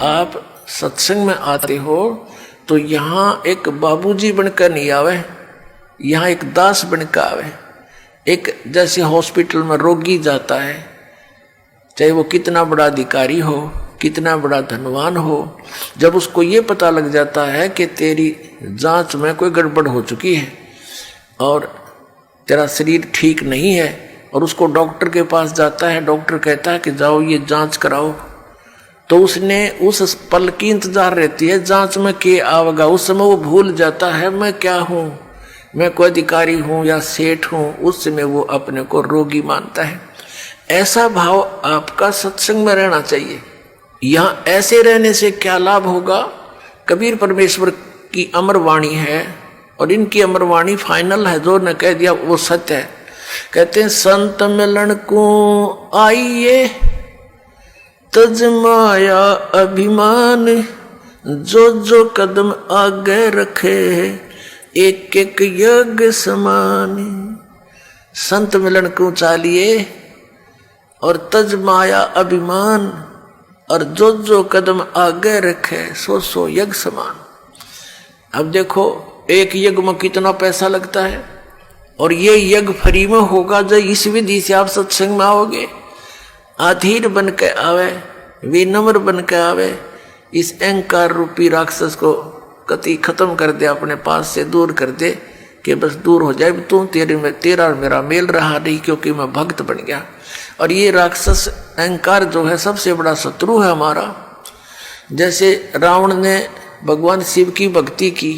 आप सत्संग में आते हो तो यहाँ एक बाबूजी बनकर नहीं आवे, यहाँ एक दास बनकर आवे। एक जैसे हॉस्पिटल में रोगी जाता है, चाहे वो कितना बड़ा अधिकारी हो, कितना बड़ा धनवान हो, जब उसको ये पता लग जाता है कि तेरी जांच में कोई गड़बड़ हो चुकी है और तेरा शरीर ठीक नहीं है, और उसको डॉक्टर के पास जाता है, डॉक्टर कहता है कि जाओ ये जांच कराओ, तो उसने उस पल की इंतजार रहती है जांच में के आवेगा। उस समय वो भूल जाता है मैं क्या हूँ, मैं कोई अधिकारी हूँ या सेठ हूँ। उस समय वो अपने को रोगी मानता है। ऐसा भाव आपका सत्संग में रहना चाहिए। यहाँ ऐसे रहने से क्या लाभ होगा? कबीर परमेश्वर की अमर वाणी है और इनकी अमर वाणी फाइनल है, जो ने कह दिया वो सत्य है। कहते हैं संत मिलन को आइए तज माया अभिमान, जो जो कदम आगे रखे एक एक यज्ञ समान। संत मिलन को चालिए और तज माया अभिमान, और जो जो कदम आगे रखे सो सो यज्ञ समान। अब देखो एक यज्ञ में कितना पैसा लगता है, और ये यज्ञ फ्री में होगा जब इस विधि से आप सत्संग में आओगे। अधीर बन के आवे, विनम्र बन के आवे, इस अहंकार रूपी राक्षस को कति खत्म कर दे, अपने पास से दूर कर दे कि बस दूर हो जाए, तू तेरा मेरा मेल रहा नहीं क्योंकि मैं भक्त बन गया। और ये राक्षस अहंकार जो है सबसे बड़ा शत्रु है हमारा। जैसे रावण ने भगवान शिव की भक्ति की,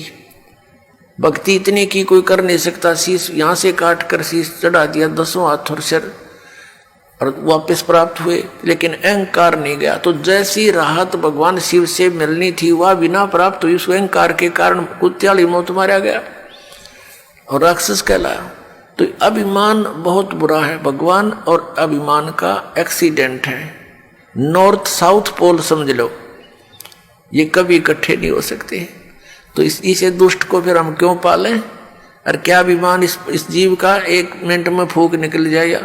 भक्ति इतनी की कोई कर नहीं सकता, शीश यहाँ से काट कर शीश चढ़ा दिया, 10 हाथ और सिर, और वापस प्राप्त हुए, लेकिन अहंकार नहीं गया। तो जैसी राहत भगवान शिव से मिलनी थी वह बिना प्राप्त हुई। उस अहंकार के कारण कुत्याली मौत मारा गया और राक्षस कहलाया। तो अभिमान बहुत बुरा है, भगवान और अभिमान का एक्सीडेंट है। नॉर्थ साउथ पोल समझ लो, ये कभी इकट्ठे नहीं हो सकते। तो इसे दुष्ट को फिर हम क्यों पालें? और क्या अभिमान इस जीव का 1 मिनट में फूक निकल जाएगा,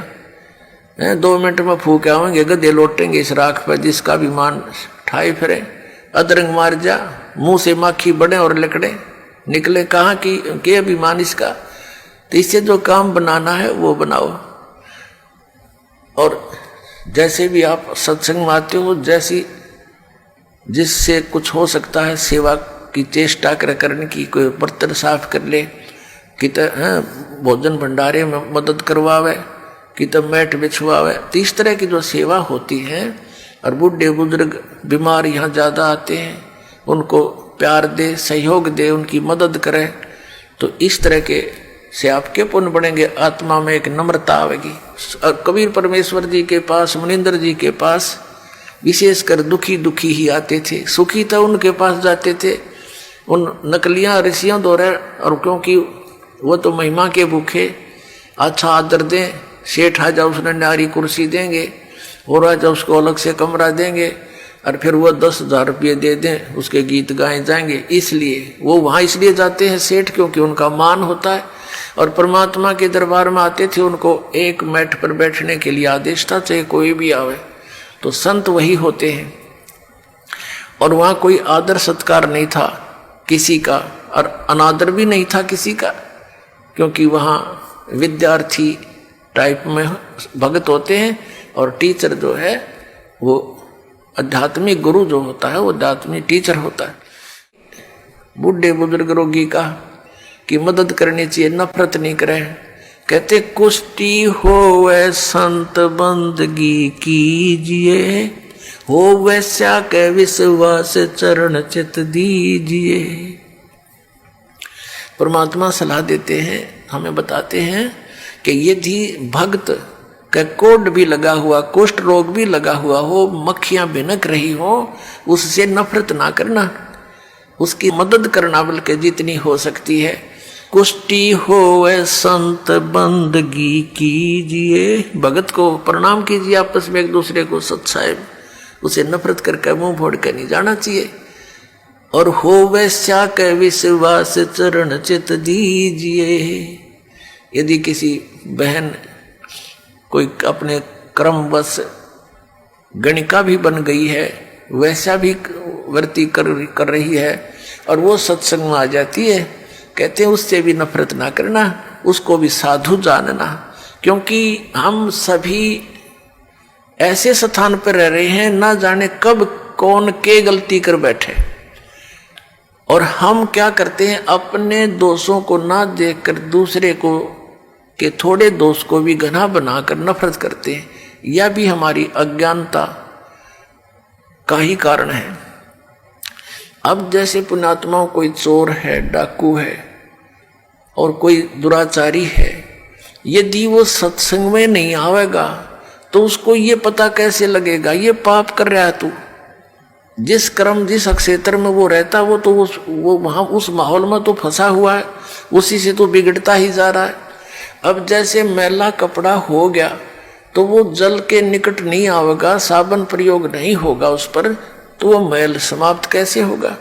2 मिनट में फूक आवेंगे, गधे लौटेंगे इस राख पर जिसका अभिमान ठाए फिरे। अदरंग मार जा, मुंह से माखी बढ़े और लकड़े निकले, कहाँ की अभिमान इसका। तो इससे जो काम बनाना है वो बनाओ। और जैसे भी आप सत्संग में आते हो, जैसी जिससे कुछ हो सकता है सेवा की चेष्टा करने की, कोई बर्तन साफ कर ले, कि भोजन भंडारे में मदद करवावे, कि तब मैट बिछवावे। तो इस तरह की जो सेवा होती है, और बूढ़े बुजुर्ग बीमार यहाँ ज़्यादा आते हैं, उनको प्यार दे, सहयोग दे, उनकी मदद करे, तो इस तरह के से आपके पुण्य बढ़ेंगे। आत्मा में एक नम्रता आवेगी। और कबीर परमेश्वर जी के पास, मुनिंदर जी के पास विशेषकर दुखी दुखी ही आते थे, सुखी तो उनके पास जाते थे, उन नकलियाँ ऋषियों द्वारा। और क्योंकि वो तो महिमा के भूखे, अच्छा आदर दें, सेठ आ जाओ उसने न्यारी कुर्सी देंगे, और आ जाओ उसको अलग से कमरा देंगे, और फिर वो 10,000 रुपये दे दें, उसके गीत गाए जाएंगे। इसलिए वो वहाँ इसलिए जाते हैं सेठ, क्योंकि उनका मान होता है। और परमात्मा के दरबार में आते थे, उनको एक मैट पर बैठने के लिए आदेश था, चाहे कोई भी आवे। तो संत वही होते हैं। और वहाँ कोई आदर सत्कार नहीं था किसी का, और अनादर भी नहीं था किसी का, क्योंकि वहाँ विद्यार्थी टाइप में भगत होते हैं, और टीचर जो है वो आध्यात्मिक गुरु जो होता है वो आध्यात्मिक टीचर होता है। बूढ़े बुजुर्ग रोगी का की मदद करनी चाहिए, नफरत नहीं करें। कहते कुष्टी होवे संत बंदगी कीजिए, हो वैसा के विश्वास चरण चित दीजिए। परमात्मा सलाह देते हैं, हमें बताते हैं कि यदि भक्त का कोढ़ भी लगा हुआ, कुष्ठ रोग भी लगा हुआ हो, मक्खियां भिनक रही हो, उससे नफरत ना करना, उसकी मदद करना बल्कि जितनी हो सकती है। कुष्टी होवे संत बंदगी कीजिए, भगत को प्रणाम कीजिए, आपस में एक दूसरे को सत्साहेब, उसे नफरत करके मुंह फोड़ कर नहीं जाना चाहिए। और होवे स्या के विश्वास चरण चित दीजिए। यदि किसी बहन कोई अपने क्रमवश गणिका भी बन गई है, वैसा भी वृत्ति कर रही है और वो सत्संग में आ जाती है, कहते हैं उससे भी नफरत ना करना, उसको भी साधु जानना। क्योंकि हम सभी ऐसे स्थान पर रह रहे हैं, ना जाने कब कौन के गलती कर बैठे, और हम क्या करते हैं, अपने दोषों को ना देखकर दूसरे को के थोड़े दोष को भी घना बनाकर नफरत करते हैं। यह भी हमारी अज्ञानता का ही कारण है। अब जैसे पुण्यात्माओं कोई चोर है, डाकू है और कोई दुराचारी है, यदि वो सत्संग में नहीं आवेगा तो उसको ये पता कैसे लगेगा ये पाप कर रहा है तू। जिस कर्म जिस क्षेत्र में वो रहता वो तो वो वहां उस माहौल में तो फंसा हुआ है, उसी से तो बिगड़ता ही जा रहा है। अब जैसे मैला कपड़ा हो गया तो वो जल के निकट नहीं आवेगा, साबुन प्रयोग नहीं होगा उस पर, तो वो मैल समाप्त कैसे होगा।